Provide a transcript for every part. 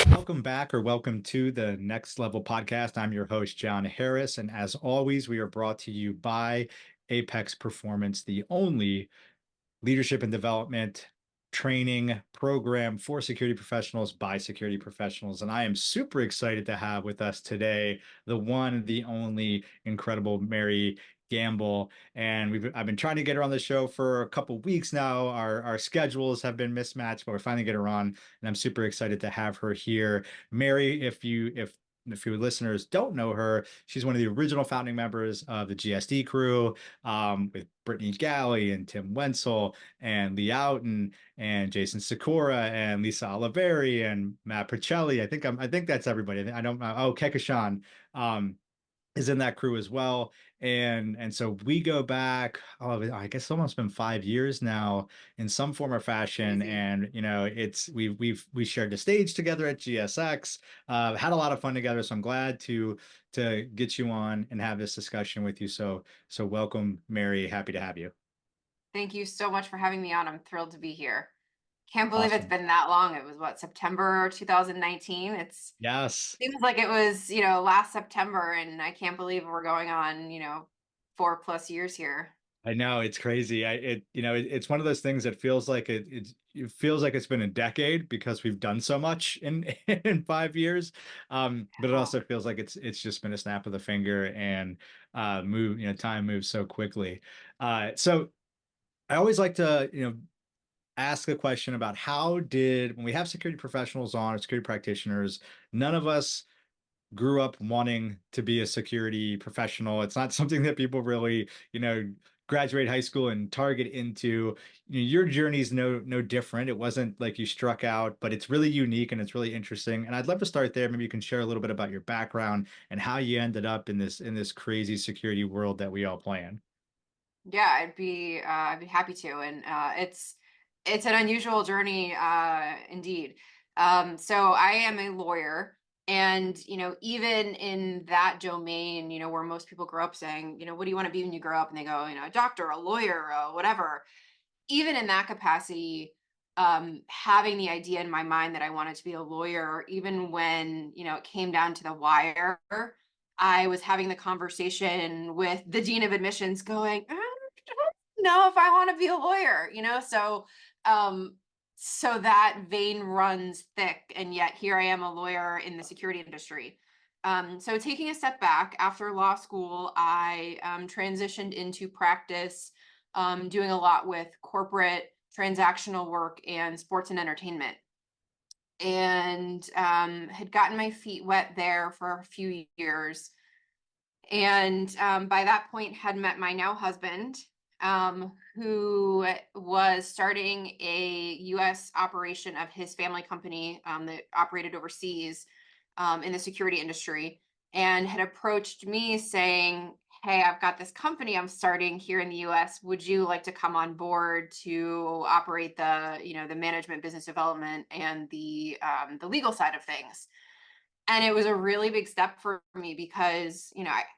Welcome back or welcome to the Next Level podcast. I'm your host, John Harris. And as always, we are brought to you by Apex Performance, the only leadership and development training program for security professionals by security professionals. And I am super excited to have with us today the one, the only incredible Mary Gamble. And I've been trying to get her on the show for a couple weeks now. Our schedules have been mismatched, but we're finally getting her on, and I'm super excited to have her here. Mary, if your listeners don't know her, she's one of the original founding members of the GSD crew, with Brittany Galley and Tim Wenzel and Lee Outen and Jason Sikora and Lisa Oliveri and Matt Percelli. I think that's everybody. I don't know. Oh, Kekashan is in that crew as well. And so we go back, oh, I guess it's almost been 5 years now in some form or fashion. Crazy. And it's we shared the stage together at GSX, had a lot of fun together. So I'm glad to get you on and have this discussion with you. So welcome, Mary. Happy to have you. Thank you so much for having me on. I'm thrilled to be here. Can't believe it's Awesome. been that long. It was what, September 2019? It's Yes. seems like it was, last September, and I can't believe we're going on, 4+ years here. I know it's crazy. It's one of those things that feels like it feels like it's been a decade because we've done so much in in 5 years. But it Oh, also feels like it's just been a snap of the finger and time moves so quickly. So I always like to, ask a question about when we have security professionals on or security practitioners, none of us grew up wanting to be a security professional. It's not something that people really, graduate high school and target into. Your journey's no different. It wasn't like you struck out, but it's really unique and it's really interesting. And I'd love to start there. Maybe you can share a little bit about your background and how you ended up in this crazy security world that we all play in. yeah, I'd be happy to. And it's an unusual journey, indeed. So I am a lawyer, and even in that domain, where most people grow up saying, what do you want to be when you grow up? And they go, a doctor, a lawyer, whatever. Even in that capacity, having the idea in my mind that I wanted to be a lawyer, even when, it came down to the wire, I was having the conversation with the dean of admissions going, don't know if I want to be a lawyer, um, so that vein runs thick. And yet here I am, a lawyer in the security industry. So taking a step back after law school, I transitioned into practice, doing a lot with corporate transactional work and sports and entertainment. And had gotten my feet wet there for a few years. And by that point, had met my now husband, who was starting a U.S. operation of his family company, that operated overseas, in the security industry, and had approached me saying, "Hey, I've got this company I'm starting here in the U.S. Would you like to come on board to operate the management, business development, and the legal side of things?" And it was a really big step for me because,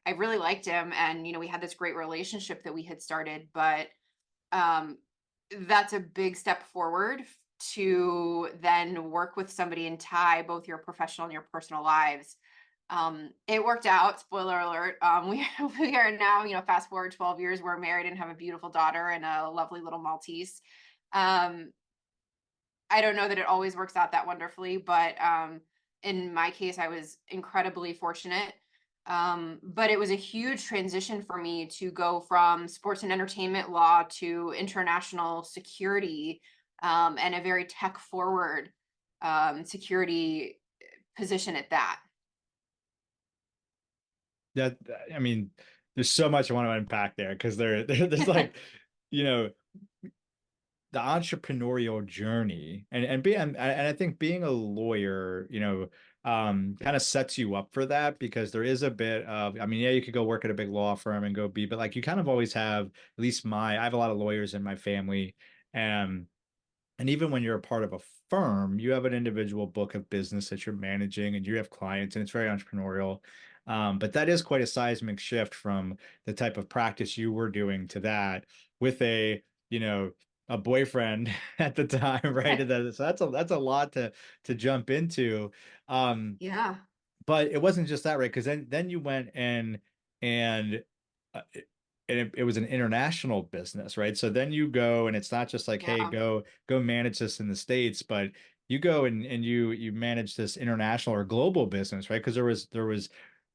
I really liked him, and, we had this great relationship that we had started, but um, that's a big step forward to then work with somebody and tie both your professional and your personal lives. It worked out, spoiler alert. We are now, fast forward 12 years, we're married and have a beautiful daughter and a lovely little Maltese. Um, I don't know that it always works out that wonderfully, but in my case, I was incredibly fortunate. But it was a huge transition for me to go from sports and entertainment law to international security, and a very tech forward security position at that. That I mean, there's so much I want to unpack there because there's like, you know, the entrepreneurial journey and I think being a lawyer, kind of sets you up for that because there is a bit of, I mean, yeah, you could go work at a big law firm and go be, but like you kind of always have, at least I have a lot of lawyers in my family, and and even when you're a part of a firm, you have an individual book of business that you're managing and you have clients and it's very entrepreneurial. But that is quite a seismic shift from the type of practice you were doing to that with a, you know, a boyfriend at the time, right? And so that's a lot to jump into. Um, Yeah. but it wasn't just that, right? Because then you went and uh, it, it was an international business, right? So then you go and it's not just like, hey, Yeah. go manage this in the States, but you go and you manage this international or global business, right? Because there was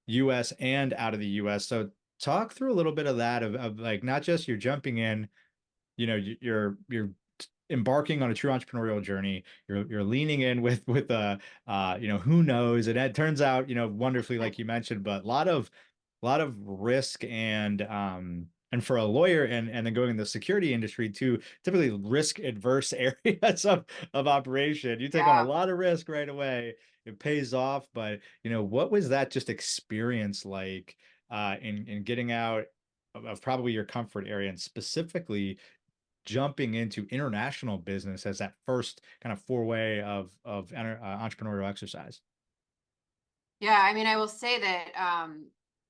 US and out of the US. So talk through a little bit of that of like not just you're jumping in, you're embarking on a true entrepreneurial journey. You're leaning in with who knows, and it turns out wonderfully like you mentioned, but a lot of risk and for a lawyer and then going in the security industry to typically risk adverse areas of operation. You take on a Yeah. lot of risk right away. It pays off, but what was that just experience like in getting out of probably your comfort area and specifically jumping into international business as that first kind of foray of entrepreneurial exercise? Yeah, I mean, I will say that,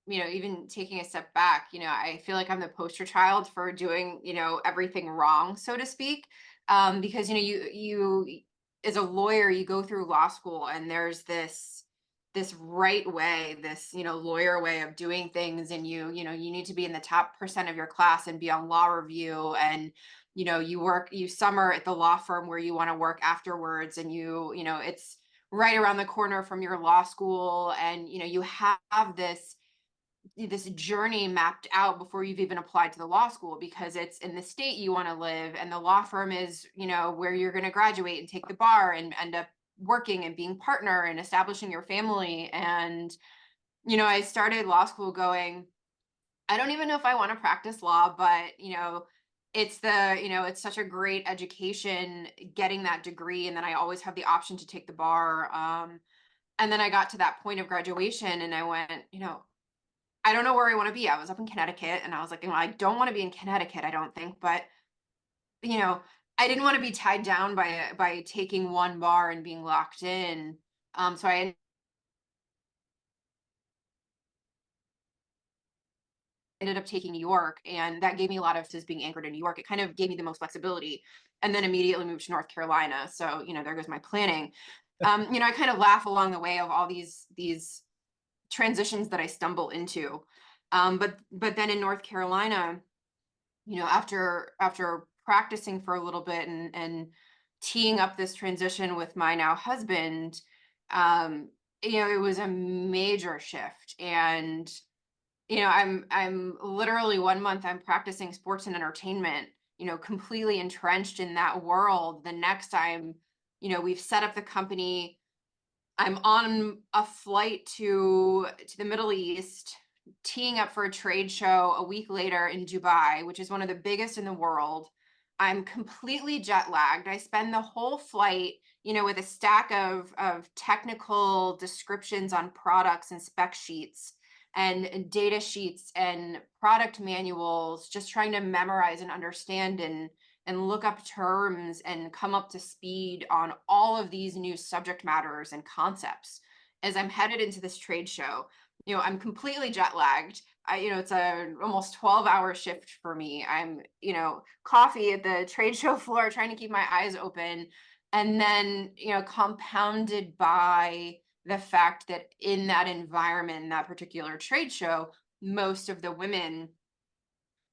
even taking a step back, I feel like I'm the poster child for doing, everything wrong, so to speak. Because, as a lawyer, you go through law school and there's this right way, this, lawyer way of doing things. And you need to be in the top percent of your class and be on law review. And, you summer at the law firm where you want to work afterwards. And it's right around the corner from your law school, and you have this journey mapped out before you've even applied to the law school, because it's in the state you want to live, and the law firm is where you're going to graduate and take the bar and end up working and being partner and establishing your family. And I started law school going, I don't even know if I want to practice law, but it's such a great education getting that degree. And then I always have the option to take the bar. And then I got to that point of graduation and I went, I don't know where I want to be. I was up in Connecticut and I was like, I don't want to be in Connecticut, I don't think, but you know, I didn't want to be tied down by taking one bar and being locked in. So I ended up taking New York, and that gave me a lot of just being anchored in New York. It kind of gave me the most flexibility, and then immediately moved to North Carolina. So there goes my planning. I kind of laugh along the way of all these transitions that I stumble into. But then in North Carolina, after practicing for a little bit and teeing up this transition with my now husband, um, it was a major shift. And I'm literally 1 month I'm practicing sports and entertainment, completely entrenched in that world. The next time, we've set up the company, I'm on a flight to the Middle East, teeing up for a trade show a week later in Dubai, which is one of the biggest in the world. I'm completely jet lagged. I spend the whole flight, with a stack of technical descriptions on products and spec sheets and data sheets and product manuals, just trying to memorize and understand and look up terms and come up to speed on all of these new subject matters and concepts as I'm headed into this trade show. I'm completely jet lagged. It's a almost 12-hour shift for me. I'm, coffee at the trade show floor, trying to keep my eyes open. And then, compounded by the fact that in that environment, that particular trade show, most of the women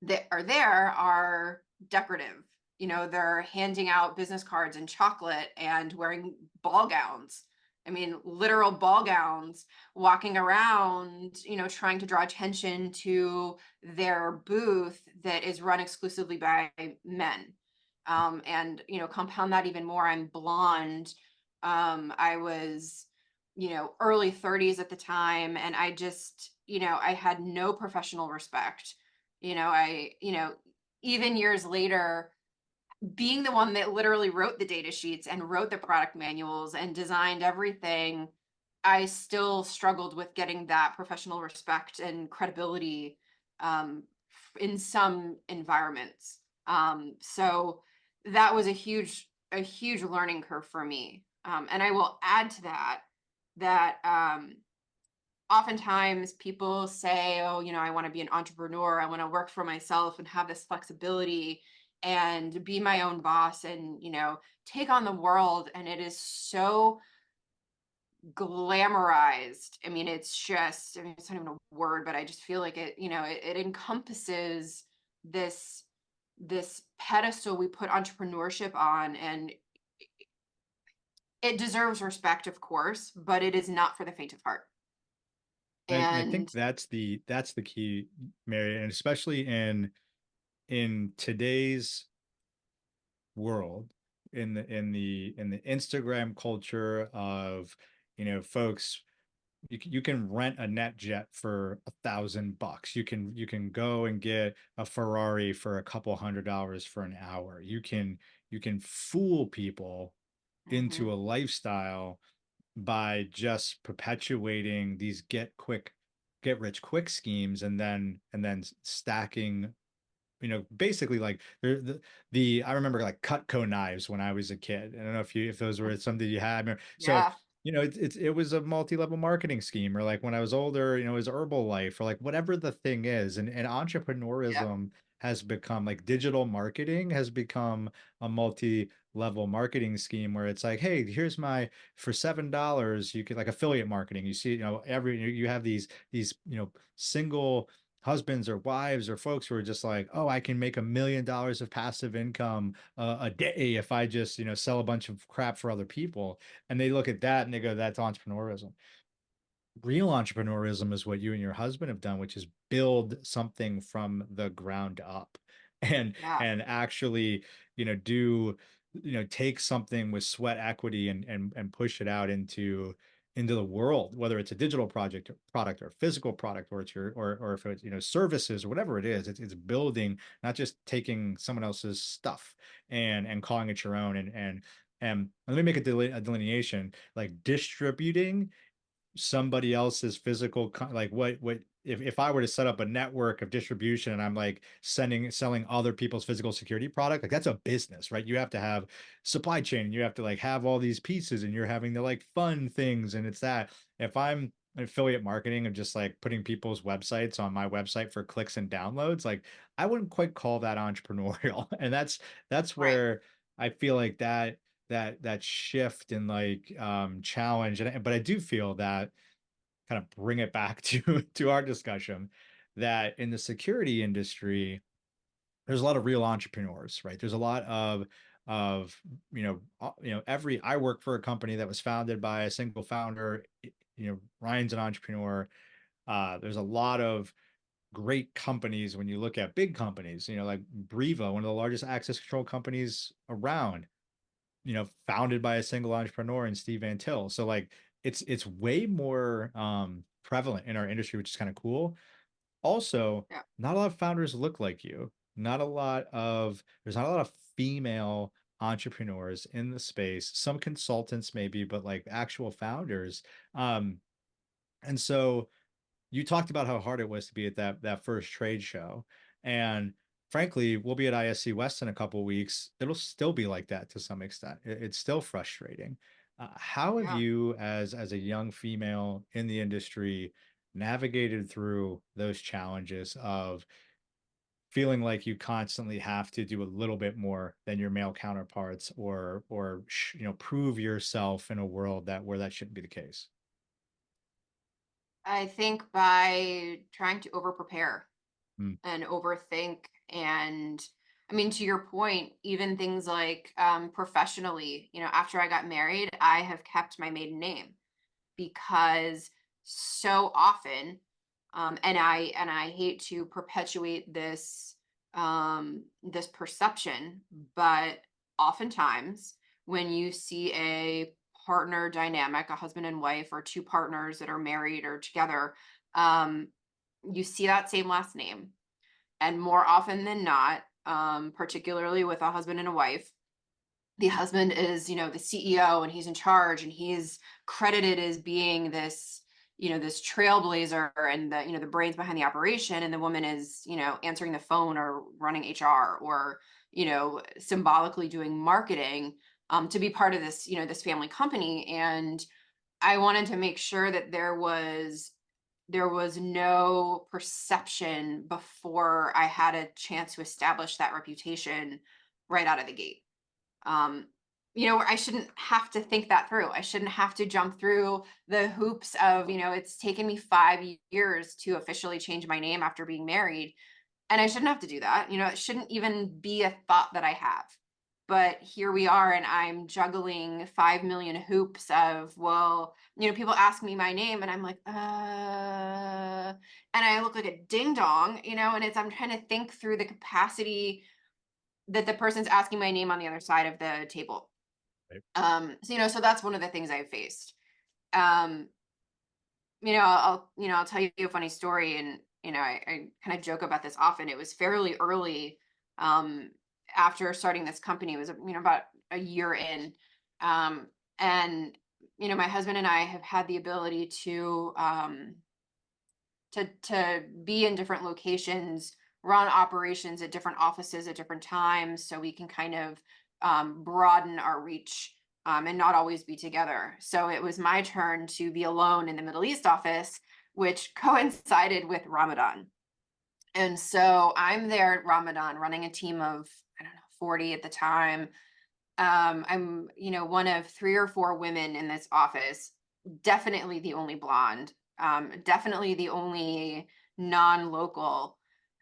that are there are decorative. They're handing out business cards and chocolate and wearing ball gowns. I mean, literal ball gowns, walking around, trying to draw attention to their booth that is run exclusively by men. And, compound that even more, I'm blonde. I was, early 30s at the time. And I just, I had no professional respect. Even years later, being the one that literally wrote the data sheets and wrote the product manuals and designed everything, I still struggled with getting that professional respect and credibility, in some environments. So that was a huge learning curve for me. And I will add to that oftentimes people say, oh, I want to be an entrepreneur, I want to work for myself and have this flexibility. and be my own boss and, take on the world. And it is so glamorized. I mean, it's not even a word, but I just feel like it encompasses this this pedestal we put entrepreneurship on, and it deserves respect, of course, but it is not for the faint of heart. And I think And that's the key, Mary, and especially in today's world, in the Instagram culture of, folks, you can rent a net jet for $1,000. You can go and get a Ferrari for a couple $100 for an hour. You can fool people into Mhm. a lifestyle by just perpetuating these get rich quick schemes, and then stacking, basically, like, the I remember, like, Cutco knives when I was a kid. I don't know if those were something you had. So, Yeah, it was a multi-level marketing scheme, or like when I was older, it was Herbalife, or like whatever the thing is. And yep, entrepreneurism has become, like, digital marketing has become a multi-level marketing scheme, where it's like, hey, here's my for $7, you could, like, affiliate marketing. You see, you have these, single husbands or wives or folks who are just like, oh, I can make $1 million of passive income a day if I just, sell a bunch of crap for other people. And they look at that and they go, that's entrepreneurism. Real entrepreneurism is what you and your husband have done, which is build something from the ground up, and yeah, actually, do, take something with sweat equity, and push it out into the world, whether it's a digital project or product, or physical product, or it's or if it's, services, or whatever it is. It's building, not just taking someone else's stuff and calling it your own. And let me make a delineation, like distributing somebody else's physical like, what if I were to set up a network of distribution, and I'm like selling other people's physical security product, like, that's a business, right? You have to have supply chain, and you have to, like, have all these pieces, and you're having to, like, fund things. And it's that, if I'm affiliate marketing of just, like, putting people's websites on my website for clicks and downloads, like, I wouldn't quite call that entrepreneurial. And that's right. where I feel like that shift and, like, challenge. But I do feel that, kind of bring it back to to our discussion, that in the security industry, there's a lot of real entrepreneurs, right? There's a lot of every I work for a company that was founded by a single founder. Ryan's an entrepreneur. There's a lot of great companies when you look at big companies, like Breva, one of the largest access control companies around, founded by a single entrepreneur and Steve Van Til. So, like, it's way more prevalent in our industry, which is kind of cool. Also, Yeah. not a lot of founders look like you. There's not a lot of female entrepreneurs in the space. Some consultants maybe, but, like, actual founders. Um, and so you talked about how hard it was to be at that first trade show, and frankly, we'll be at ISC West in a couple weeks. It'll still be like that to some extent. It's still frustrating. How have Yeah. you, as a young female in the industry, navigated through those challenges of feeling like you constantly have to do a little bit more than your male counterparts, or prove yourself in a world where that shouldn't be the case? I think by trying to over prepare Mm, and overthink. And I mean, to your point, even things like professionally, after I got married, I have kept my maiden name because so often, and I hate to perpetuate this perception, but oftentimes when you see a partner dynamic, a husband and wife, or two partners that are married or together, um, you see that same last name. And more often than not, particularly with a husband and a wife, the husband is, the CEO, and he's in charge, and he's credited as being this trailblazer, and the brains behind the operation. And the woman is, answering the phone or running HR, or, symbolically doing marketing, to be part of this family company. And I wanted to make sure that there was there was no perception before I had a chance to establish that reputation right out of the gate. Um, I shouldn't have to think that through. I shouldn't have to jump through the hoops of, it's taken me 5 years to officially change my name after being married. And I shouldn't have to do that. It shouldn't even be a thought that I have. But here we are, and I'm juggling 5 million hoops of, well, people ask me my name, and I'm like, and I look like a ding dong, and I'm trying to think through the capacity that the person's asking my name on the other side of the table. Right. So that's one of the things I've faced. Um, I'll tell you a funny story, and I kind of joke about this often. It was fairly early, um, after starting this company. It was about a year in, and my husband and I have had the ability to be in different locations, run operations at different offices at different times, so we can kind of broaden our reach, and not always be together. So it was my turn to be alone in the Middle East office, which coincided with Ramadan. And so I'm there at Ramadan running a team of, I don't know, 40 at the time. I'm, one of 3 or 4 women in this office, definitely the only blonde, definitely the only non-local.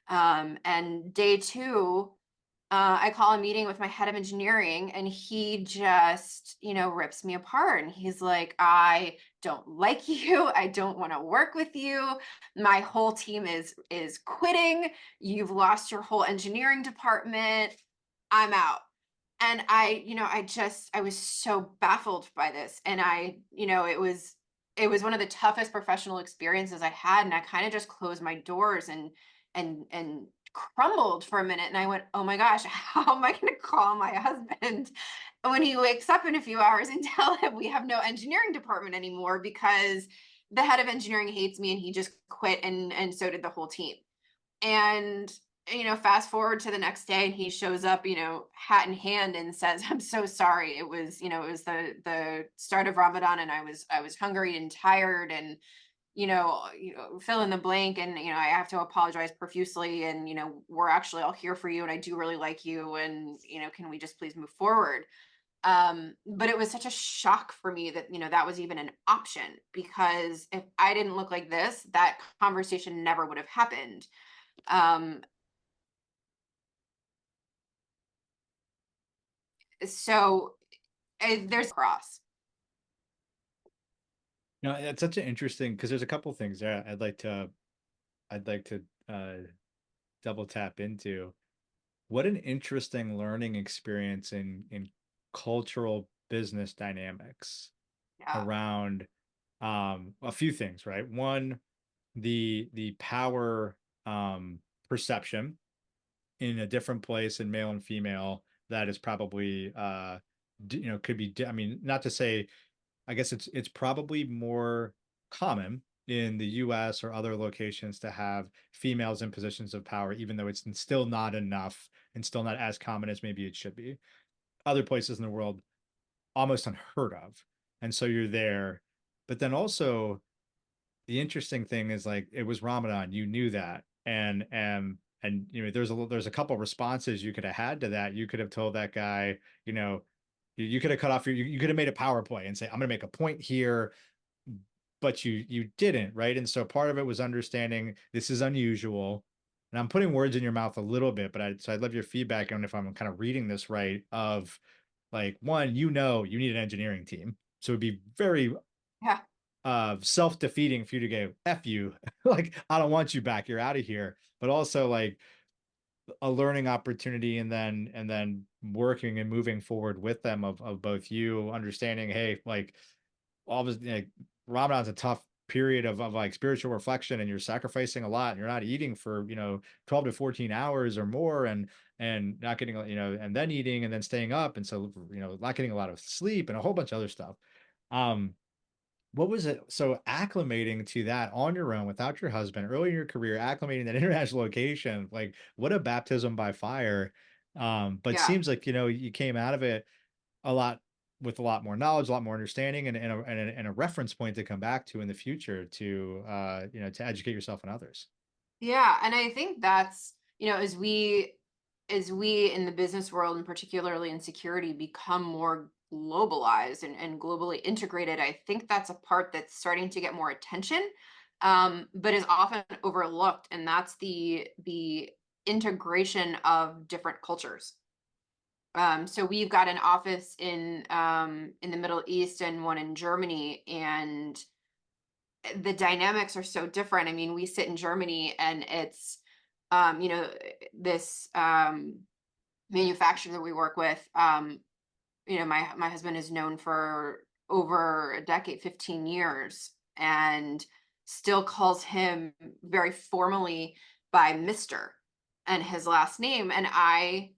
And day two, I call a meeting with my head of engineering, and he just, rips me apart. And he's like, I don't like you. I don't want to work with you. My whole team is quitting. You've lost your whole engineering department. I'm out. And I was so baffled by this. And it was one of the toughest professional experiences I had. And I kind of just closed my doors and crumbled for a minute. And I went, oh my gosh, how am I going to call my husband when he wakes up in a few hours and tell him we have no engineering department anymore because the head of engineering hates me and he just quit, and so did the whole team. And fast forward to the next day, and he shows up, hat in hand, and says, I'm so sorry. It was the start of Ramadan, and I was hungry and tired, and fill in the blank, and I have to apologize profusely, and we're actually all here for you, and I do really like you, and can we just please move forward? But it was such a shock for me that that was even an option, because if I didn't look like this, that conversation never would have happened. um so there's cross. It's such an interesting because there's a couple things there I'd like to double tap into. What an interesting learning experience in cultural business dynamics Yeah. around a few things, right? One, the power perception in a different place in male and female that is probably could be I mean, not to say, I guess it's probably more common in the US or other locations to have females in positions of power, even though it's still not enough and still not as common as maybe it should be. Other places in the world, almost unheard of. And so you're there. But then also the interesting thing is, like, it was Ramadan, you knew that. And there's a couple responses you could have had to that. You could have told that guy, you could have cut off you could have made a PowerPoint and say, I'm gonna make a point here, but you didn't, right? And so part of it was understanding this is unusual. And I'm putting words in your mouth a little bit, but I'd love your feedback on if I'm kind of reading this right. Of like, one, you need an engineering team. So it'd be very Yeah. self-defeating for you to go, F you, like, I don't want you back, you're out of here. But also like a learning opportunity, and then working and moving forward with them, of both you understanding, hey, like, all of this, like, Ramadan's a tough period of like spiritual reflection, and you're sacrificing a lot, and you're not eating for 12 to 14 hours or more, and not getting, and then eating and then staying up, and so not getting a lot of sleep and a whole bunch of other stuff. um what was it, so acclimating to that on your own without your husband early in your career, acclimating that international location, like, what a baptism by fire. But Yeah. seems like you came out of it a lot. with a lot more knowledge, a lot more understanding, and a reference point to come back to in the future to to educate yourself and others. Yeah, and I think that's, as we in the business world and particularly in security become more globalized and globally integrated, I think that's a part that's starting to get more attention, but is often overlooked, and that's the integration of different cultures. So we've got an office in the Middle East and one in Germany, and the dynamics are so different. I mean, we sit in Germany and it's um, you know, this manufacturer that we work with, my husband is known for over a decade, 15 years, and still calls him very formally by Mr. and his last name. And I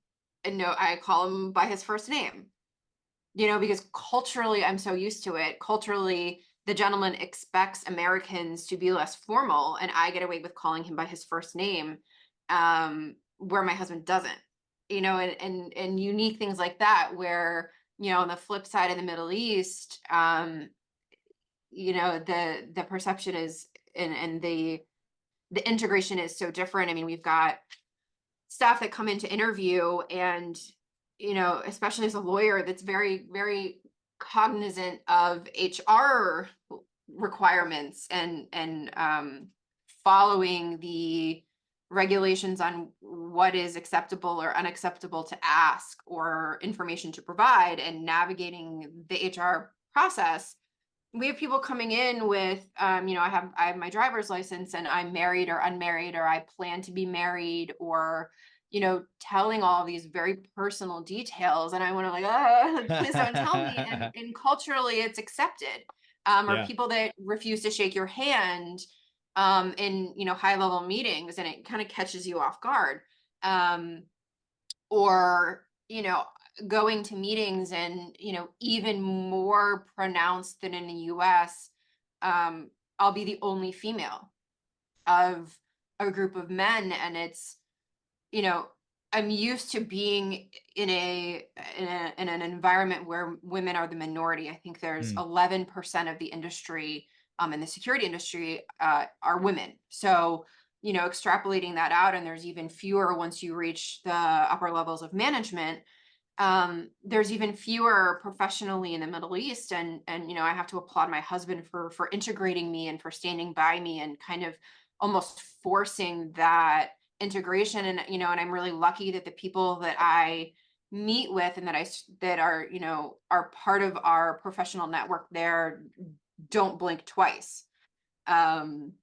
call him by his first name, because culturally I'm so used to it. Culturally, the gentleman expects Americans to be less formal, and I get away with calling him by his first name, where my husband doesn't. And unique things like that, where on the flip side, in the Middle East, the perception is, and the integration is so different. I mean, we've got staff that come in to interview, and especially as a lawyer, that's very, very cognizant of HR requirements, and following the regulations on what is acceptable or unacceptable to ask or information to provide, and navigating the HR process. We have people coming in with, I have my driver's license, and I'm married or unmarried, or I plan to be married, or telling all of these very personal details, and I want to, like, please don't tell me. And culturally, it's accepted. Or Yeah. people that refuse to shake your hand, in high level meetings, and it kind of catches you off guard. Or going to meetings, and even more pronounced than in the US, I'll be the only female of a group of men, and it's you know I'm used to being in an environment where women are the minority. I think there's Mm. 11% of the industry, in the security industry, are women. So extrapolating that out, and there's even fewer once you reach the upper levels of management. There's even fewer professionally in the Middle East, and I have to applaud my husband for integrating me and for standing by me and kind of almost forcing that integration. And I'm really lucky that the people that I meet with, and that are part of our professional network there, don't blink twice. Um,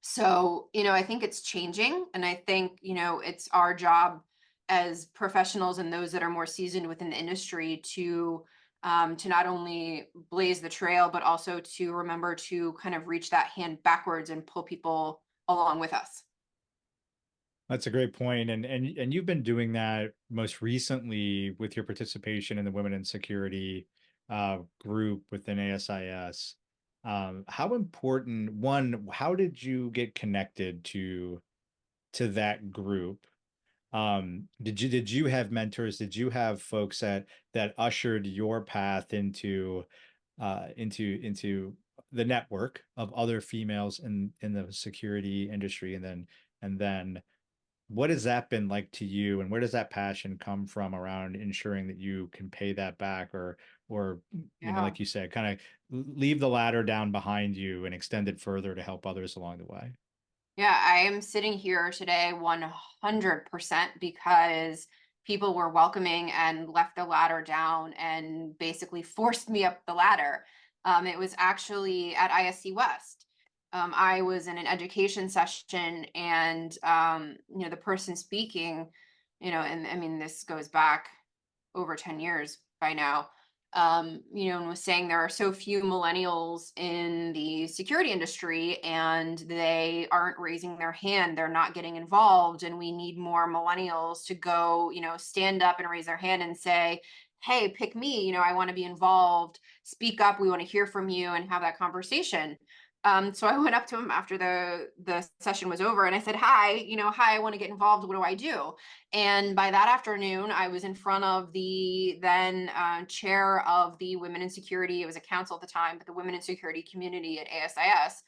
so, I think it's changing, and I think, it's our job as professionals and those that are more seasoned within the industry to not only blaze the trail, but also to remember to kind of reach that hand backwards and pull people along with us. That's a great point. And you've been doing that most recently with your participation in the Women in Security group within ASIS. How important, one, how did you get connected to that group? Did you have mentors? Did you have folks that ushered your path into the network of other females in the security industry? And then what has that been like to you, and where does that passion come from around ensuring that you can pay that back, or Yeah. like you said, kind of leave the ladder down behind you and extend it further to help others along the way? Yeah, I am sitting here today 100% because people were welcoming and left the ladder down and basically forced me up the ladder. It was actually at ISC West. I was in an education session, and the person speaking, and I mean, this goes back over 10 years by now, and was saying there are so few millennials in the security industry, and they aren't raising their hand, they're not getting involved, and we need more millennials to go, stand up and raise their hand and say, hey, pick me, I want to be involved, speak up, we want to hear from you, and have that conversation. So I went up to him after the session was over, and I said, "Hi, hi, I want to get involved. What do I do?" And by that afternoon, I was in front of the then chair of the Women in Security. It was a council at the time, but the Women in Security community at ASIS,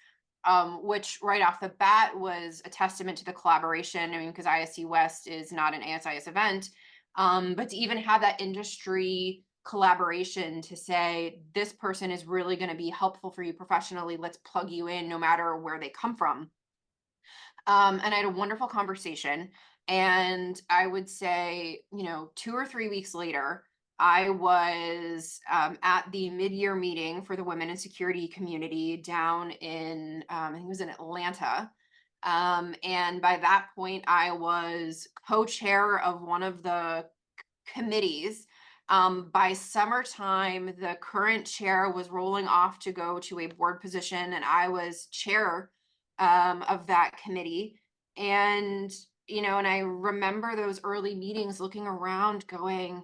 which right off the bat was a testament to the collaboration. I mean, because ISC West is not an ASIS event, but to even have that industry collaboration to say this person is really going to be helpful for you professionally, let's plug you in no matter where they come from. And I had a wonderful conversation. And I would say, 2 or 3 weeks later, I was at the mid-year meeting for the women in security community down in, I think it was in Atlanta. And by that point, I was co-chair of one of the committees. By summertime, the current chair was rolling off to go to a board position, and I was chair of that committee. And, and I remember those early meetings looking around going,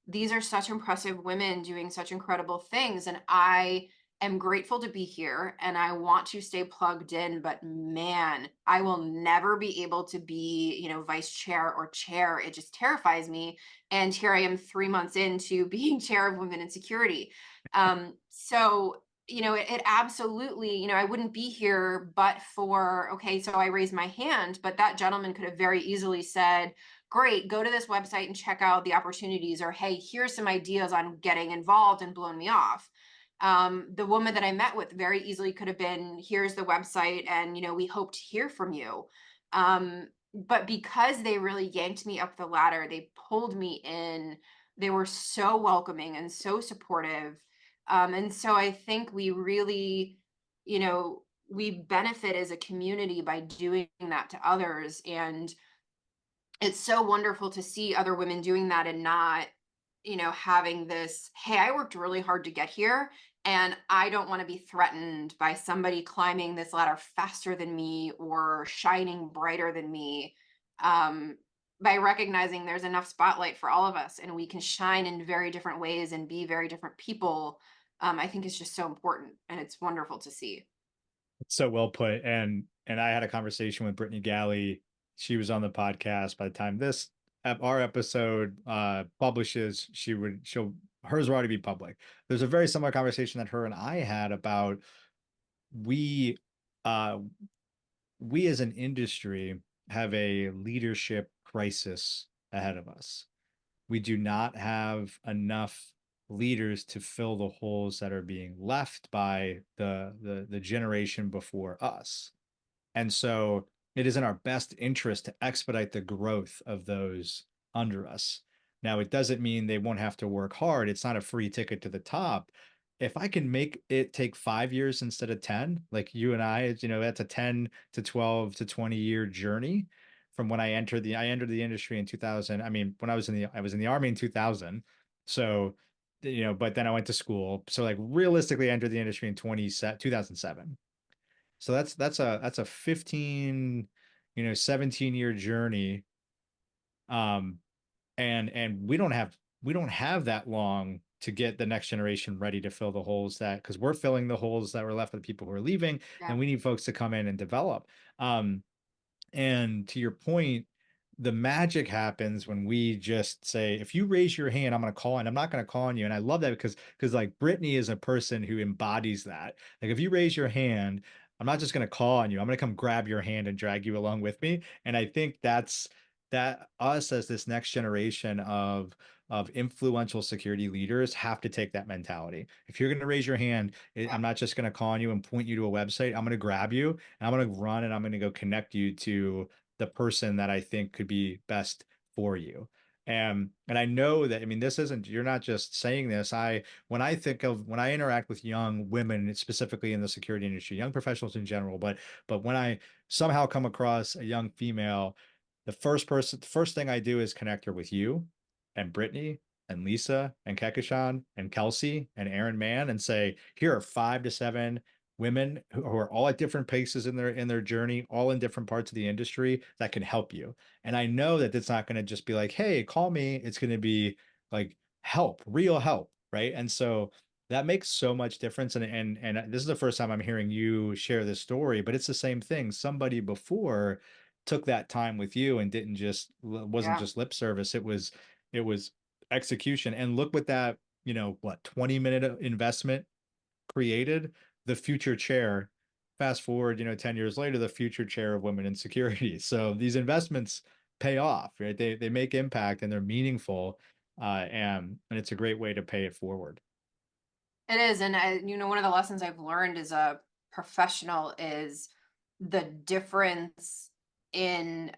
these are such impressive women doing such incredible things. And I am grateful to be here and I want to stay plugged in. But man, I will never be able to be, vice chair or chair. It just terrifies me. And here I am 3 months into being chair of Women in Security. So it absolutely, I wouldn't be here but for, okay, so I raised my hand, but that gentleman could have very easily said, great, go to this website and check out the opportunities, or hey, here's some ideas on getting involved, and blown me off. The woman that I met with very easily could have been, here's the website, and, we hope to hear from you. But because they really yanked me up the ladder, they pulled me in, they were so welcoming and so supportive. And so I think we really, we benefit as a community by doing that to others. And it's so wonderful to see other women doing that and not, having this, hey, I worked really hard to get here and I don't want to be threatened by somebody climbing this ladder faster than me or shining brighter than me. Um, by recognizing there's enough spotlight for all of us and we can shine in very different ways and be very different people, I think is just so important and it's wonderful to see. It's so well put. And I had a conversation with Brittany Galley. She was on the podcast. By the time this our episode publishes, she'll hers will already be public. There's a very similar conversation that her and I had about we uh we as an industry have a leadership crisis ahead of us. We do not have enough leaders to fill the holes that are being left by the generation before us. And so it is in our best interest to expedite the growth of those under us. Now, it doesn't mean they won't have to work hard. It's not a free ticket to the top. If I can make it take 5 years instead of 10, like you and I, that's a 10 to 12 to 20-year journey from when I entered the industry in 2000. I mean, when I was in the army in 2000. So, but then I went to school. So like realistically I entered the industry in 2007. So that's a 15, 17-year journey. Um, and we don't have that long to get the next generation ready to fill the holes that because we're filling the holes that were left with the people who are leaving, and Yeah. we need folks to come in and develop. And to your point, the magic happens when we just say, if you raise your hand, I'm going to call, and I'm not going to call on you. And I love that because like Brittany is a person who embodies that. Like if you raise your hand, I'm not just going to call on you. I'm going to come grab your hand and drag you along with me. And I think that us as this next generation of influential security leaders have to take that mentality. If you're going to raise your hand, Yeah. I'm not just going to call on you and point you to a website. I'm going to grab you and I'm going to run and I'm going to go connect you to the person that I think could be best for you. And I know that, I mean, this isn't, you're not just saying this. When I interact with young women, specifically in the security industry, young professionals in general, but when I somehow come across a young female, the first thing I do is connect her with you and Brittany and Lisa and Kekishan and Kelsey and Aaron Mann and say, here are 5 to 7 women who are all at different paces in their journey, all in different parts of the industry that can help you. And I know that it's not going to just be like, hey, call me. It's going to be like help, real help. Right. And so That makes so much difference, and this is the first time I'm hearing you share this story, but it's the same thing. Somebody before took that time with you and didn't just wasn't Yeah. just lip service. It was execution. And look what that, 20-minute investment created. The future chair. Fast forward, 10 years later, the future chair of women in security. So these investments pay off, right? They make impact and they're meaningful, and it's a great way to pay it forward. It is, and one of the lessons I've learned as a professional is the difference in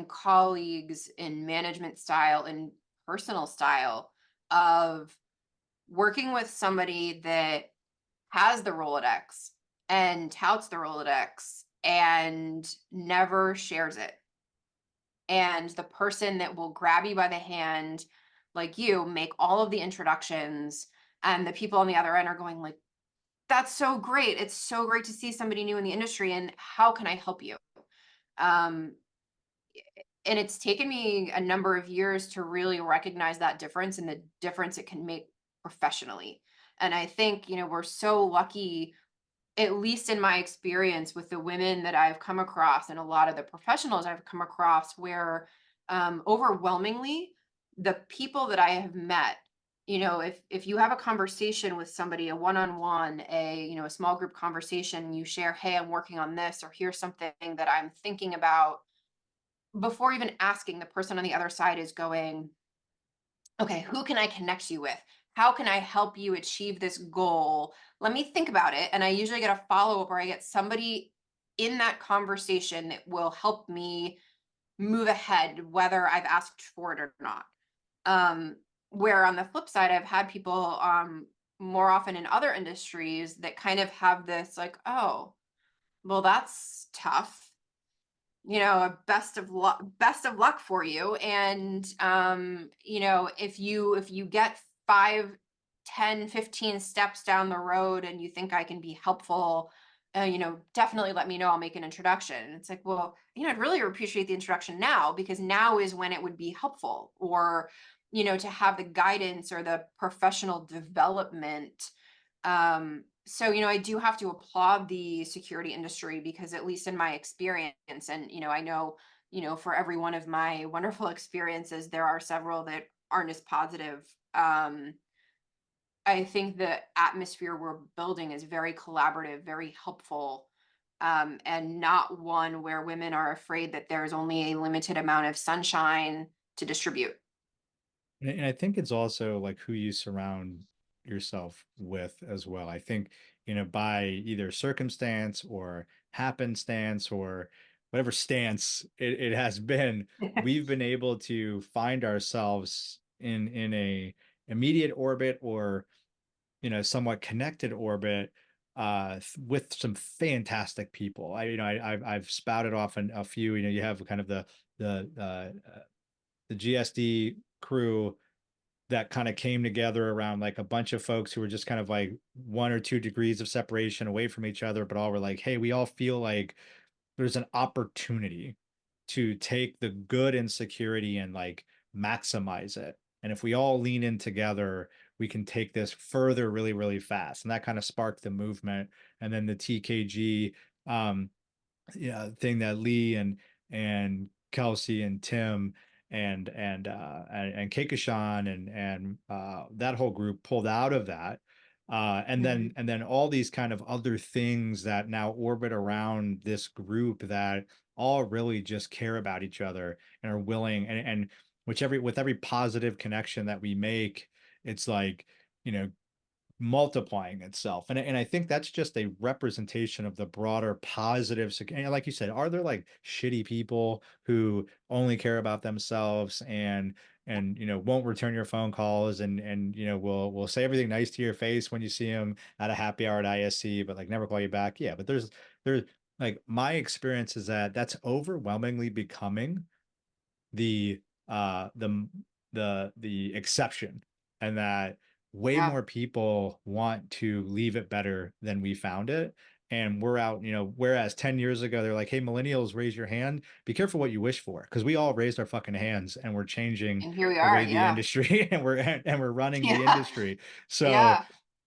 colleagues, in management style, in personal style of working with somebody that has the Rolodex and touts the Rolodex and never shares it, and the person that will grab you by the hand, like you, make all of the introductions, and the people on the other end are going like, that's so great, it's so great to see somebody new in the industry, and how can I help you? um and it's taken me a number of years to really recognize that difference and the difference it can make professionally. And I think, we're so lucky, at least in my experience with the women that I've come across and a lot of the professionals I've come across, where overwhelmingly the people that I have met, if you have a conversation with somebody, a one-on-one, a small group conversation, you share, hey, I'm working on this, or here's something that I'm thinking about, before even asking, the person on the other side is going, okay, who can I connect you with? How can I help you achieve this goal? Let me think about it. And I usually get a follow up, or I get somebody in that conversation that will help me move ahead, whether I've asked for it or not. Um, where on the flip side, I've had people more often in other industries that kind of have this like, oh, well, that's tough, a best of luck for you. And if you get 5, 10, 15 steps down the road and you think I can be helpful, definitely let me know, I'll make an introduction. And it's like, well, I'd really appreciate the introduction now, because now is when it would be helpful, or to have the guidance or the professional development. So, I do have to applaud the security industry, because at least in my experience, and I know, for every one of my wonderful experiences, there are several that aren't as positive. I think the atmosphere we're building is very collaborative, very helpful, and not one where women are afraid that there's only a limited amount of sunshine to distribute. And I think it's also like who you surround yourself with as well. I think, by either circumstance or happenstance or whatever stance it has been, we've been able to find ourselves in a immediate orbit or, somewhat connected orbit with some fantastic people. I've spouted off a few. You have kind of the GSD crew that kind of came together around like a bunch of folks who were just kind of like 1 or 2 degrees of separation away from each other, but all were like, hey, we all feel like there's an opportunity to take the good in security and like maximize it. And if we all lean in together, we can take this further really, really fast. And that kind of sparked the movement. And then the TKG, um, yeah, thing that Lee and Kelsey and Tim and Keikashan and that whole group pulled out of that. And then Mhm. and then all these kind of other things that now orbit around this group that all really just care about each other and are willing and with every positive connection that we make, it's like, you know, multiplying itself. And I think that's just a representation of the broader positive. And like you said, are there like shitty people who only care about themselves and won't return your phone calls and will say everything nice to your face when you see them at a happy hour at ISC, but like never call you back? Yeah, but there's like my experience is that that's overwhelmingly becoming the uh the the exception, and that way Yeah. more people want to leave it better than we found it. and we're out, whereas 10 years ago they're like, hey, millennials, raise your hand, be careful what you wish for, because we all raised our fucking hands and we're changing And here we the are. way the Yeah. industry and we're running the Yeah. industry. So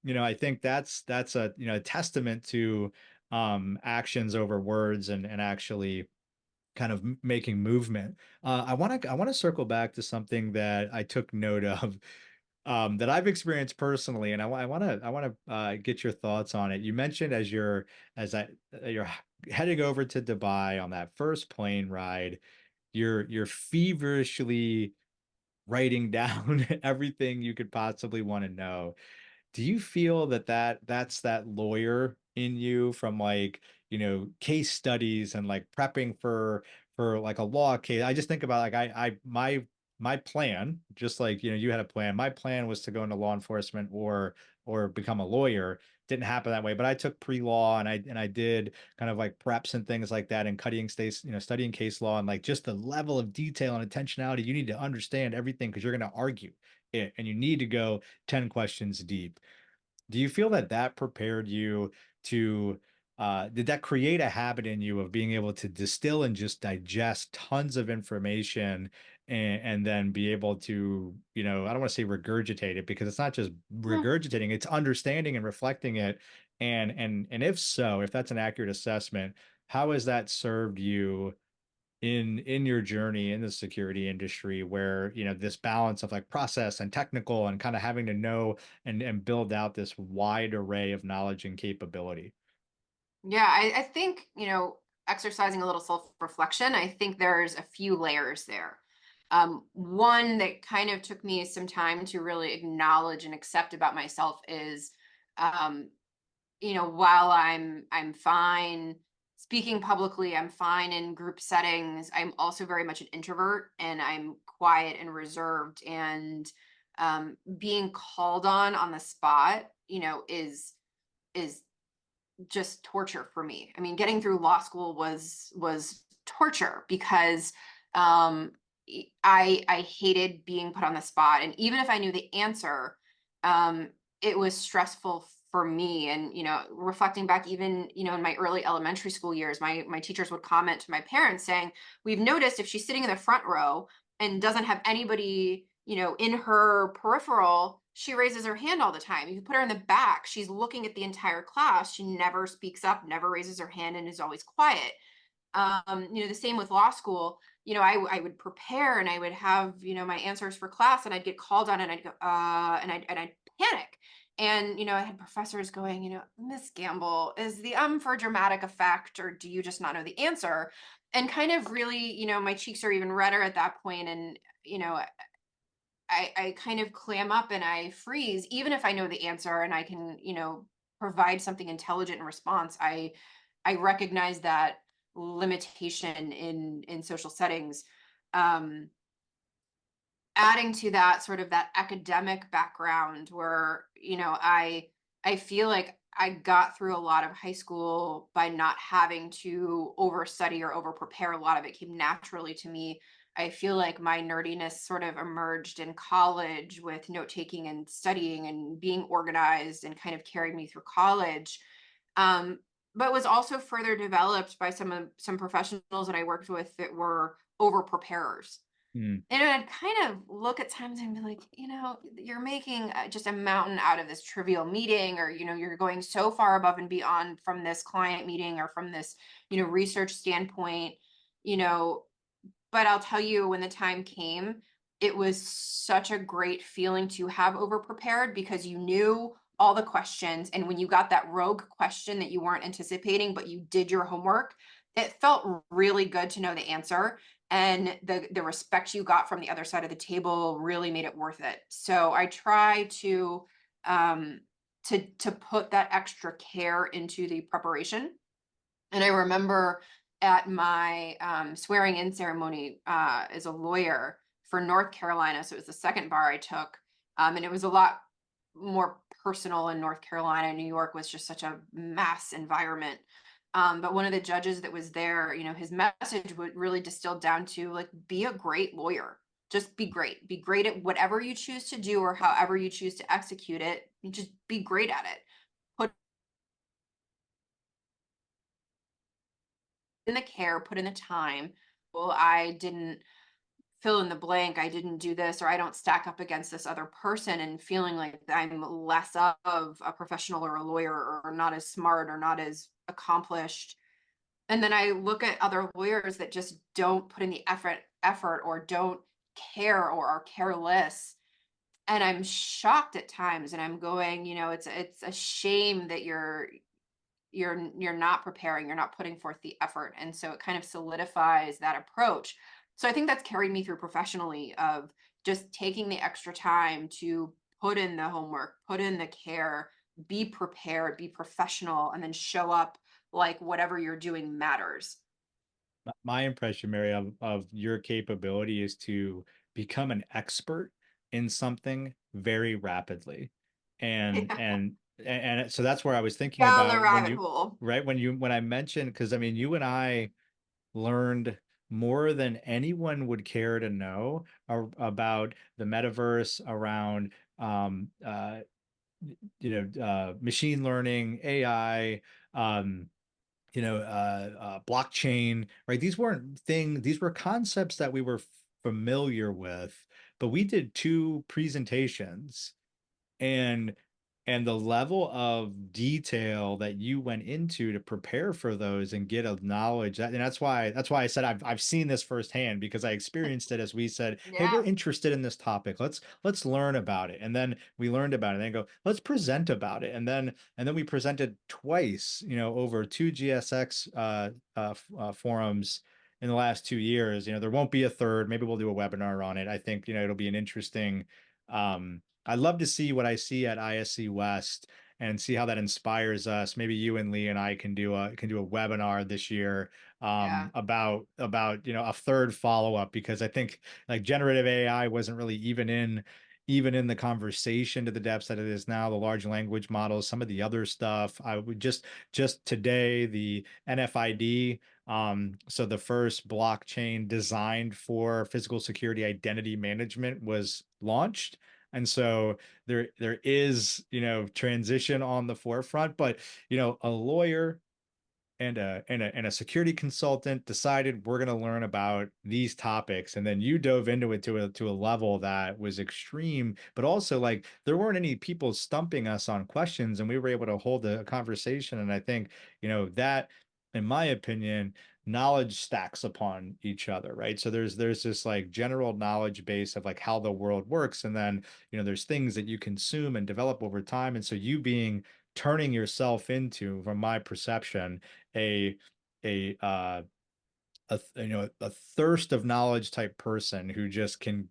Yeah. I think that's a a testament to actions over words, and actually kind of making movement. I want to circle back to something that I took note of, that I've experienced personally, and I want to get your thoughts on it. You mentioned as you're heading over to Dubai on that first plane ride, you're feverishly writing down everything you could possibly want to know. Do you feel that's that lawyer in you from, like, case studies and like prepping for like a law case? I just think about, like, my plan, just like, you had a plan. My plan was to go into law enforcement or become a lawyer. Didn't happen that way, but I took pre-law, and I did kind of like preps and things like that, and cutting states, studying case law, and like just the level of detail and intentionality. You need to understand everything because you're going to argue it, and you need to go 10 questions deep. Do you feel that prepared you to, did that create a habit in you of being able to distill and just digest tons of information, and then be able to, I don't want to say regurgitate it, because it's not just regurgitating, it's understanding and reflecting it. And if so, if that's an accurate assessment, how has that served you in your journey in the security industry, where this balance of like process and technical, and kind of having to know and build out this wide array of knowledge and capability? Yeah, I think, exercising a little self-reflection, I think there's a few layers there. One that kind of took me some time to really acknowledge and accept about myself is, um, while I'm fine speaking publicly, I'm fine in group settings, I'm also very much an introvert, and I'm quiet and reserved. And being called on the spot, is just torture for me. I mean, getting through law school was torture because um I hated being put on the spot, and even if I knew the answer, it was stressful for me. And reflecting back, even in my early elementary school years, my teachers would comment to my parents saying, "We've noticed if she's sitting in the front row and doesn't have anybody, in her peripheral, she raises her hand all the time. If you put her in the back, she's looking at the entire class. She never speaks up, never raises her hand, and is always quiet." The same with law school. I would prepare, and I would have, my answers for class, and I'd get called on, and I'd go, and I'd panic. And, I had professors going, "Miss Gamble, is the for dramatic effect, or do you just not know the answer?" And kind of really, my cheeks are even redder at that point. And, I kind of clam up and I freeze, even if I know the answer and I can, provide something intelligent in response. I recognize that limitation in social settings. Um, Adding to that, sort of that academic background, where I feel like I got through a lot of high school by not having to overstudy or over prepare. A lot of it came naturally to me. I feel like my nerdiness sort of emerged in college with note taking and studying and being organized, and kind of carried me through college. um, but was also further developed by some professionals that I worked with that were over preparers. Mm, And I'd kind of look at times and be like, you're making just a mountain out of this trivial meeting, or, you're going so far above and beyond from this client meeting, or from this, research standpoint, you know, but I'll tell you, when the time came, it was such a great feeling to have over prepared, because you knew all the questions. And when you got that rogue question that you weren't anticipating, but you did your homework, it felt really good to know the answer. And the respect you got from the other side of the table really made it worth it. So I try um to put that extra care into the preparation. And I remember at my swearing in ceremony as a lawyer for North Carolina, so it was the second bar I took, and it was a lot more personal in North Carolina. New York was just such a mass environment. But one of the judges that was there, his message would really distill down to, like, be a great lawyer. Just be great. Be great at whatever you choose to do, or however you choose to execute it. Just be great at it. Put in the care, put in the time. Well, I didn't fill in the blank, I didn't do this, or I don't stack up against this other person, and feeling like I'm less of a professional or a lawyer, or not as smart or not as accomplished. And then I look at other lawyers that just don't put in the effort or don't care or are careless. And I'm shocked at times, and I'm going, it's a shame that you're not preparing, you're not putting forth the effort. And so it kind of solidifies that approach. So I think that's carried me through professionally, of just taking the extra time to put in the homework, put in the care, be prepared, be professional, and then show up like whatever you're doing matters. My impression, Mary, of your capability is to become an expert in something very rapidly. And Yeah. and and so that's where I was thinking Down the about when rabbit you hole. right when I mentioned, because I mean you and I learned more than anyone would care to know about the metaverse, around machine learning, AI, um, blockchain, right? These were concepts that we were familiar with, but we did two presentations, and the level of detail that you went into to prepare for those and get a knowledge and that's why I said I've seen this firsthand, because I experienced it. As we said, hey, we're Yeah. interested in this topic, let's learn about it, and then we learned about it, and then go, let's present about it, and then we presented twice, over two GSX forums in the last 2 years. There won't be a third. Maybe we'll do a webinar on it. I think it'll be an interesting. I'd love to see what I see at ISC West and see how that inspires us. Maybe you and Lee and I can do a webinar this year, Yeah. about a third follow up, because I think like generative AI wasn't really even in the conversation to the depths that it is now. The large language models, some of the other stuff. I would just today, the NFID, so the first blockchain designed for physical security identity management, was launched. And so there is, transition on the forefront, but a lawyer and a security consultant decided we're going to learn about these topics, and then you dove into it to a level that was extreme, but also like there weren't any people stumping us on questions, and we were able to hold a conversation. And I think that, in my opinion, knowledge stacks upon each other, right? So there's this like general knowledge base of like how the world works, and then there's things that you consume and develop over time. And so you being turning yourself into, from my perception, a a a thirst of knowledge type person who just can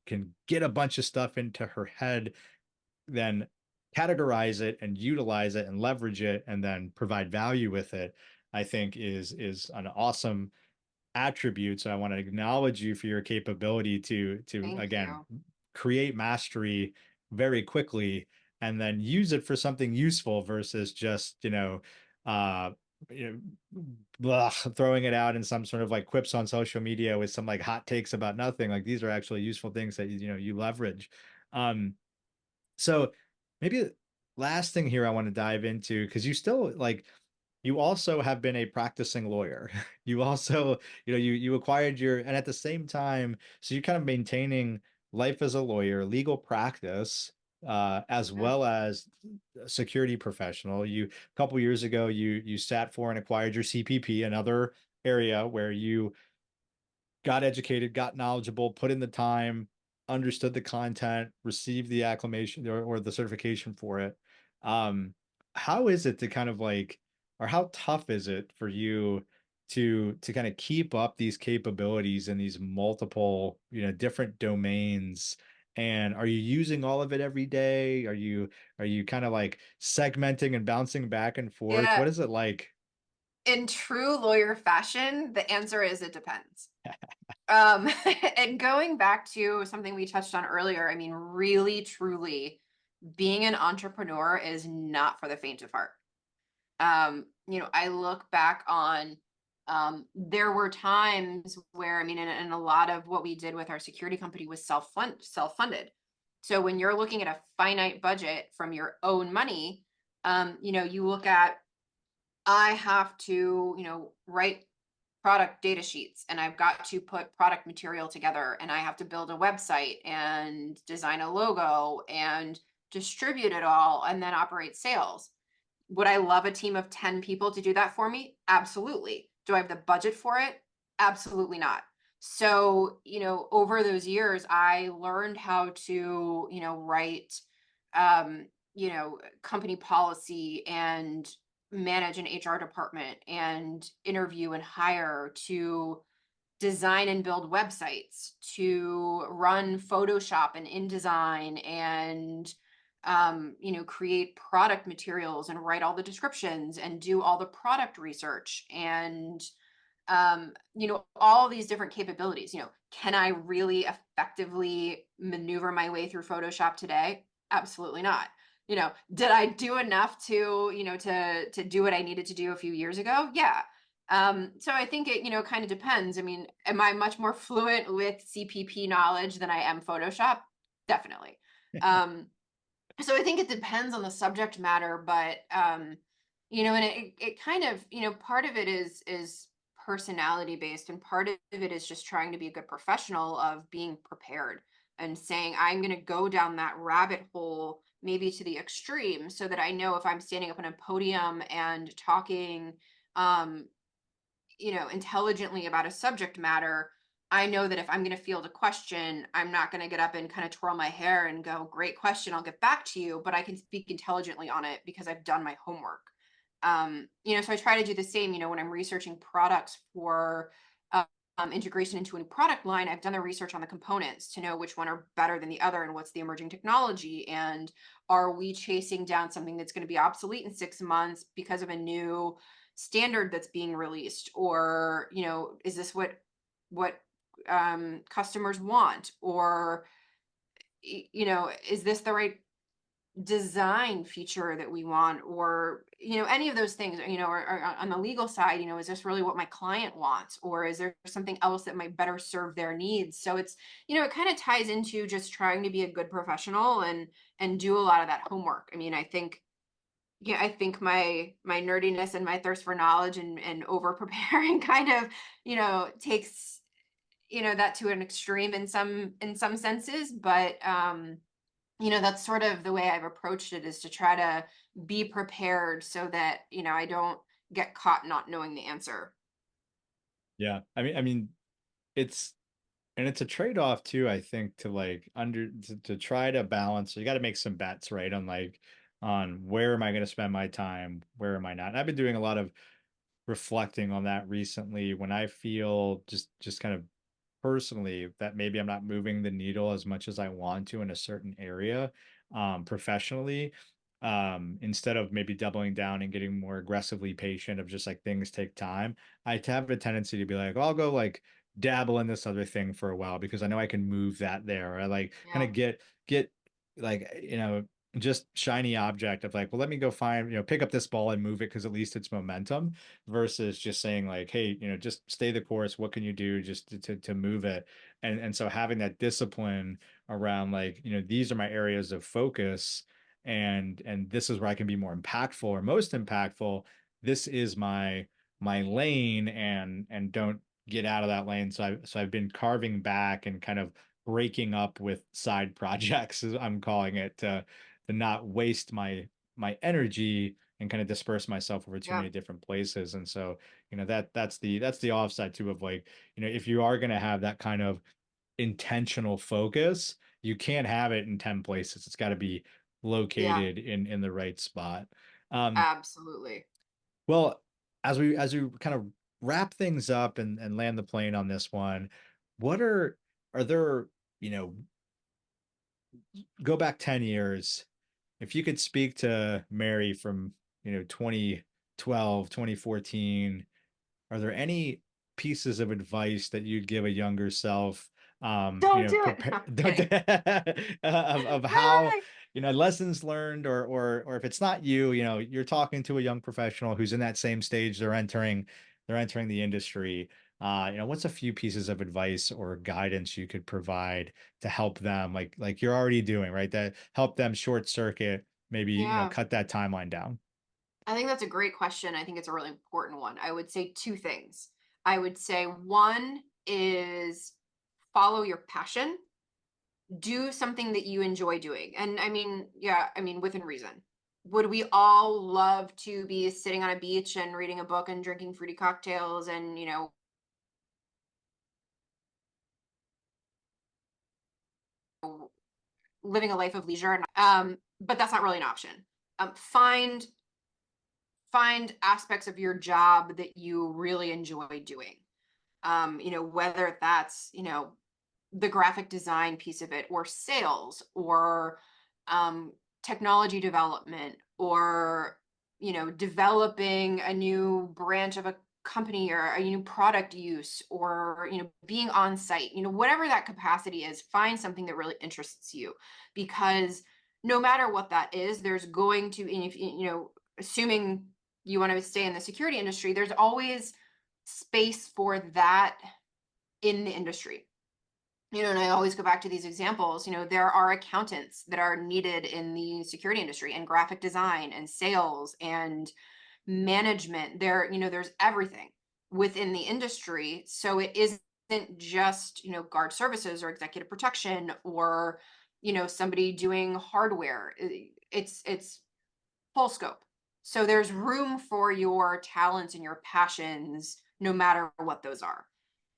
get a bunch of stuff into her head, then categorize it and utilize it and leverage it and then provide value with it. I think is an awesome attributes. I want to acknowledge you for your capability to Thank again you. create mastery very quickly, and then use it for something useful versus just uh you throwing it out in some sort of like quips on social media with some like hot takes about nothing. Like these are actually useful things that you leverage. Um so maybe last thing here I want to dive into, because you also have been a practicing lawyer. You also, you acquired and at the same time, so you're kind of maintaining life as a lawyer, legal practice, as Mhm. well as a security professional. A couple years ago, you sat for and acquired your CPP, another area where you got educated, got knowledgeable, put in the time, understood the content, received the acclamation or the certification for it. Um, how is it to kind of like, or how tough is it for you to kind of keep up these capabilities in these multiple, different domains? And are you using all of it every day? Are you kind of like segmenting and bouncing back and forth? Yeah. What is it like? In true lawyer fashion, the answer is it depends. And going back to something we touched on earlier, I mean, really, truly, being an entrepreneur is not for the faint of heart. I look back on, there were times where, I mean, and a lot of what we did with our security company was self-funded. So when you're looking at a finite budget from your own money, you look at, I have to, write product data sheets, and I've got to put product material together, and I have to build a website and design a logo and distribute it all and then operate sales. Would I love a team of 10 people to do that for me? Absolutely. Do I have the budget for it? Absolutely not. So, over those years, I learned how to, write, company policy and manage an HR department and interview and hire, to design and build websites, to run Photoshop and InDesign, and create product materials and write all the descriptions and do all the product research, and all these different capabilities. Can I really effectively maneuver my way through Photoshop today? Absolutely not. Did I do enough to do what I needed to do a few years ago? Yeah. So I think it, kind of depends. I mean, am I much more fluent with CPP knowledge than I am Photoshop? Definitely. Um, so I think it depends on the subject matter, but and it kind of, part of it is personality based, and part of it is just trying to be a good professional of being prepared and saying, I'm going to go down that rabbit hole maybe to the extreme, so that I know if I'm standing up on a podium and talking um intelligently about a subject matter, I know that if I'm going to field a question, I'm not going to get up and kind of twirl my hair and go, great question, I'll get back to you, but I can speak intelligently on it because I've done my homework. So I try to do the same, when I'm researching products for integration into a product line. I've done the research on the components to know which one are better than the other and what's the emerging technology. And are we chasing down something that's going to be obsolete in 6 months because of a new standard that's being released? Or, is this what customers want? Or, is this the right design feature that we want? Or any of those things, or on the legal side, is this really what my client wants, or is there something else that might better serve their needs? So it's, it kind of ties into just trying to be a good professional and do a lot of that homework. I mean, I think, yeah, I think my nerdiness and my thirst for knowledge and over preparing kind of, takes, that to an extreme in some senses. But that's sort of the way I've approached it, is to try to be prepared so that, I don't get caught not knowing the answer. Yeah. I mean, it's and it's a trade-off too, I think, to like to try to balance. You got to make some bets, right? On like on where am I going to spend my time, where am I not? And I've been doing a lot of reflecting on that recently when I feel just kind of personally that maybe I'm not moving the needle as much as I want to in a certain area professionally. Instead of maybe doubling down and getting more aggressively patient of just like things take time, I have a tendency to be like, oh, I'll go like dabble in this other thing for a while because I know I can move that there. I like kind Yeah. of get like, just shiny object of like, well, let me go find, pick up this ball and move it because at least it's momentum, versus just saying like, hey, just stay the course. What can you do just to move it? And so having that discipline around like, these are my areas of focus, and this is where I can be more impactful or most impactful. This is my lane, and don't get out of that lane. So I've been carving back and kind of breaking up with side projects, as I'm calling it, to not waste my energy and kind of disperse myself over too Yeah. many different places. And so, that's the offside too of like, if you are going to have that kind of intentional focus, you can't have it in 10 places. It's got to be Yeah. located in the right spot. Um, Absolutely. well, as we kind of wrap things up and land the plane on this one, what are there, you know, go back 10 years, if you could speak to Mary from, 2012, 2014, are there any pieces of advice that you'd give a younger self, Don't do it. prepare No, I'm kidding. of how, lessons learned, or if it's not you, you're talking to a young professional who's in that same stage, they're entering the industry. What's a few pieces of advice or guidance you could provide to help them, like you're already doing, right? That help them short circuit, maybe, Yeah. cut that timeline down. I think that's a great question. I think it's a really important one. I would say two things. I would say one is follow your passion, do something that you enjoy doing. And I mean, yeah, I mean, within reason. Would we all love to be sitting on a beach and reading a book and drinking fruity cocktails and, living a life of leisure? But that's not really an option. Find aspects of your job that you really enjoy doing. Whether that's, the graphic design piece of it, or sales, or technology development, or developing a new branch of a company, or a new product use, or being on site, whatever that capacity is. Find something that really interests you, because no matter what that is, there's going to, and if assuming you want to stay in the security industry, there's always space for that in the industry. And I always go back to these examples. There are accountants that are needed in the security industry, and graphic design, and sales, and management. There's everything within the industry. So it isn't just, guard services or executive protection, or, somebody doing hardware. It's full scope. So there's room for your talents and your passions, no matter what those are.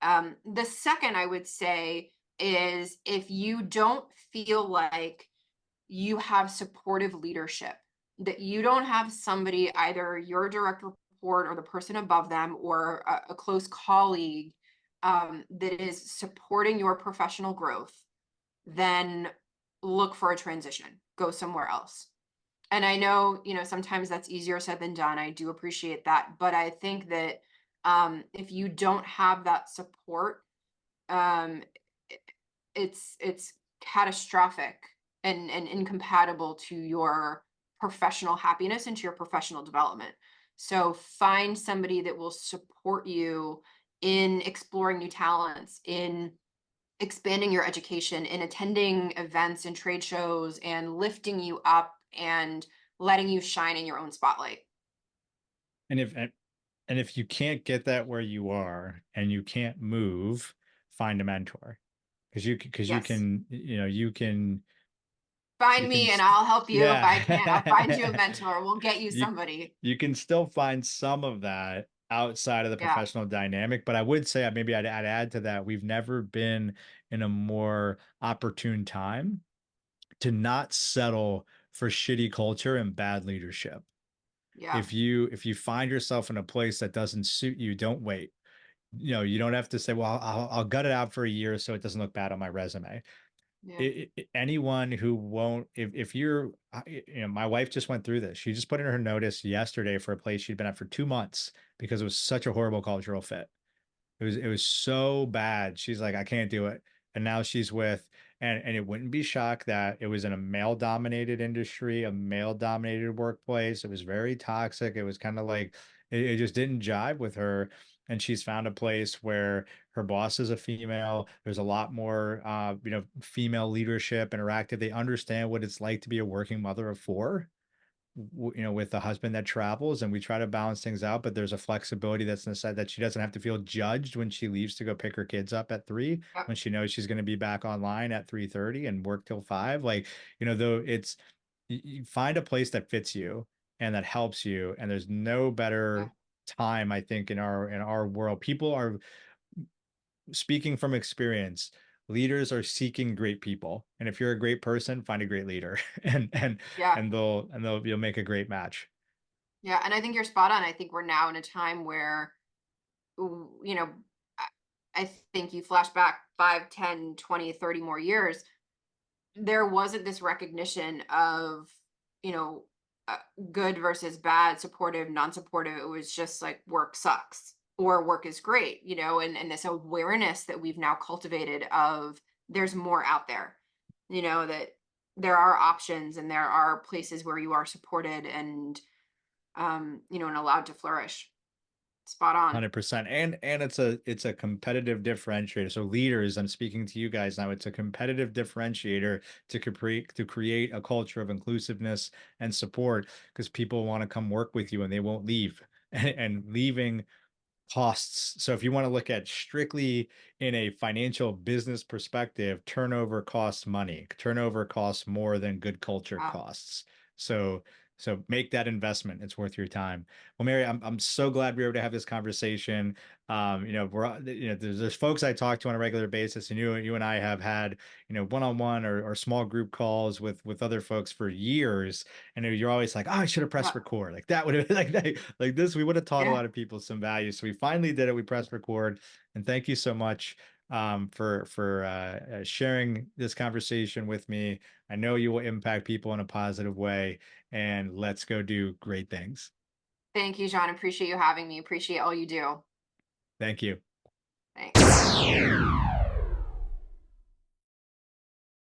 The second I would say is, if you don't feel like you have supportive leadership, that you don't have somebody, either your direct report or the person above them, or a close colleague, that is supporting your professional growth, then look for a transition, go somewhere else. And I know, sometimes that's easier said than done. I do appreciate that. But I think that if you don't have that support, um, it's catastrophic and incompatible to your professional happiness and to your professional development. So find somebody that will support you in exploring new talents, in expanding your education, in attending events and trade shows, and lifting you up and letting you shine in your own spotlight. And if you can't get that where you are and you can't move, find a mentor. Because you Yes. can, you Find can me and I'll help you. If I can't, I'll find you a yeah. mentor. We'll get you you somebody. you can still find some of that outside of the Yeah. professional dynamic, but I would say, maybe I'd add to that, we've never been in a more opportune time to not settle for shitty culture and bad leadership. Yeah. If you find yourself in a place that doesn't suit you, don't wait. You don't have to say, well, I'll gut it out for a year so it doesn't look bad on my resume. Yeah. Anyone who won't, if you're, my wife just went through this. She just put in her notice yesterday for a place she'd been at for 2 months because it was such a horrible cultural fit. It was so bad. She's like, I can't do it. And now she's with, and it wouldn't be shocked that it was in a male dominated industry, a male dominated workplace. It was very toxic. It was kind of like it just didn't jive with her. And she's found a place where her boss is a female. There's a lot more female leadership, interactive. They understand what it's like to be a working mother of four, with a husband that travels, and we try to balance things out, but there's a flexibility that's inside, that she doesn't have to feel judged when she leaves to go pick her kids up at 3, Yep. when she knows she's going to be back online at 3:30 and work till 5. Like, though it's, you find a place that fits you and that helps you, and there's no Yeah. better time, I think, in our world. People are, speaking from experience, leaders are seeking great people, and if you're a great person, find a great leader, and and Yeah. and they'll you'll make a great match. Yeah. And I think you're spot on. I think we're now in a time where, I I think you flash back 5, 10, 20, 30 more years, there wasn't this recognition of, you know, uh, good versus bad, supportive, non-supportive. It was just like, work sucks or work is great, and this awareness that we've now cultivated of, there's more out there, that there are options and there are places where you are supported and, and allowed to flourish. Spot on. 100%. And it's a competitive differentiator. So leaders, I'm speaking to you guys now, it's a competitive differentiator to create a culture of inclusiveness and support, because people want to come work with you and they won't leave. And leaving costs. So if you want to look at strictly in a financial business perspective, turnover costs money. Turnover costs more than good culture Wow. costs. So make that investment. It's worth your time. Well, Mary, I'm so glad we were able to have this conversation. There's folks I talk to on a regular basis, and you and I have had, one-on-one or small group calls with other folks for years. And you're always like, oh, I should have pressed Yeah. record. Like that would have like this, we would have taught a Yeah. lot of people some value. So we finally did it. We pressed record. And thank you so much for sharing this conversation with me. I know you will impact people in a positive way, and let's go do great things. Thank you, John. Appreciate you having me. Appreciate all you do. Thank you. Thanks.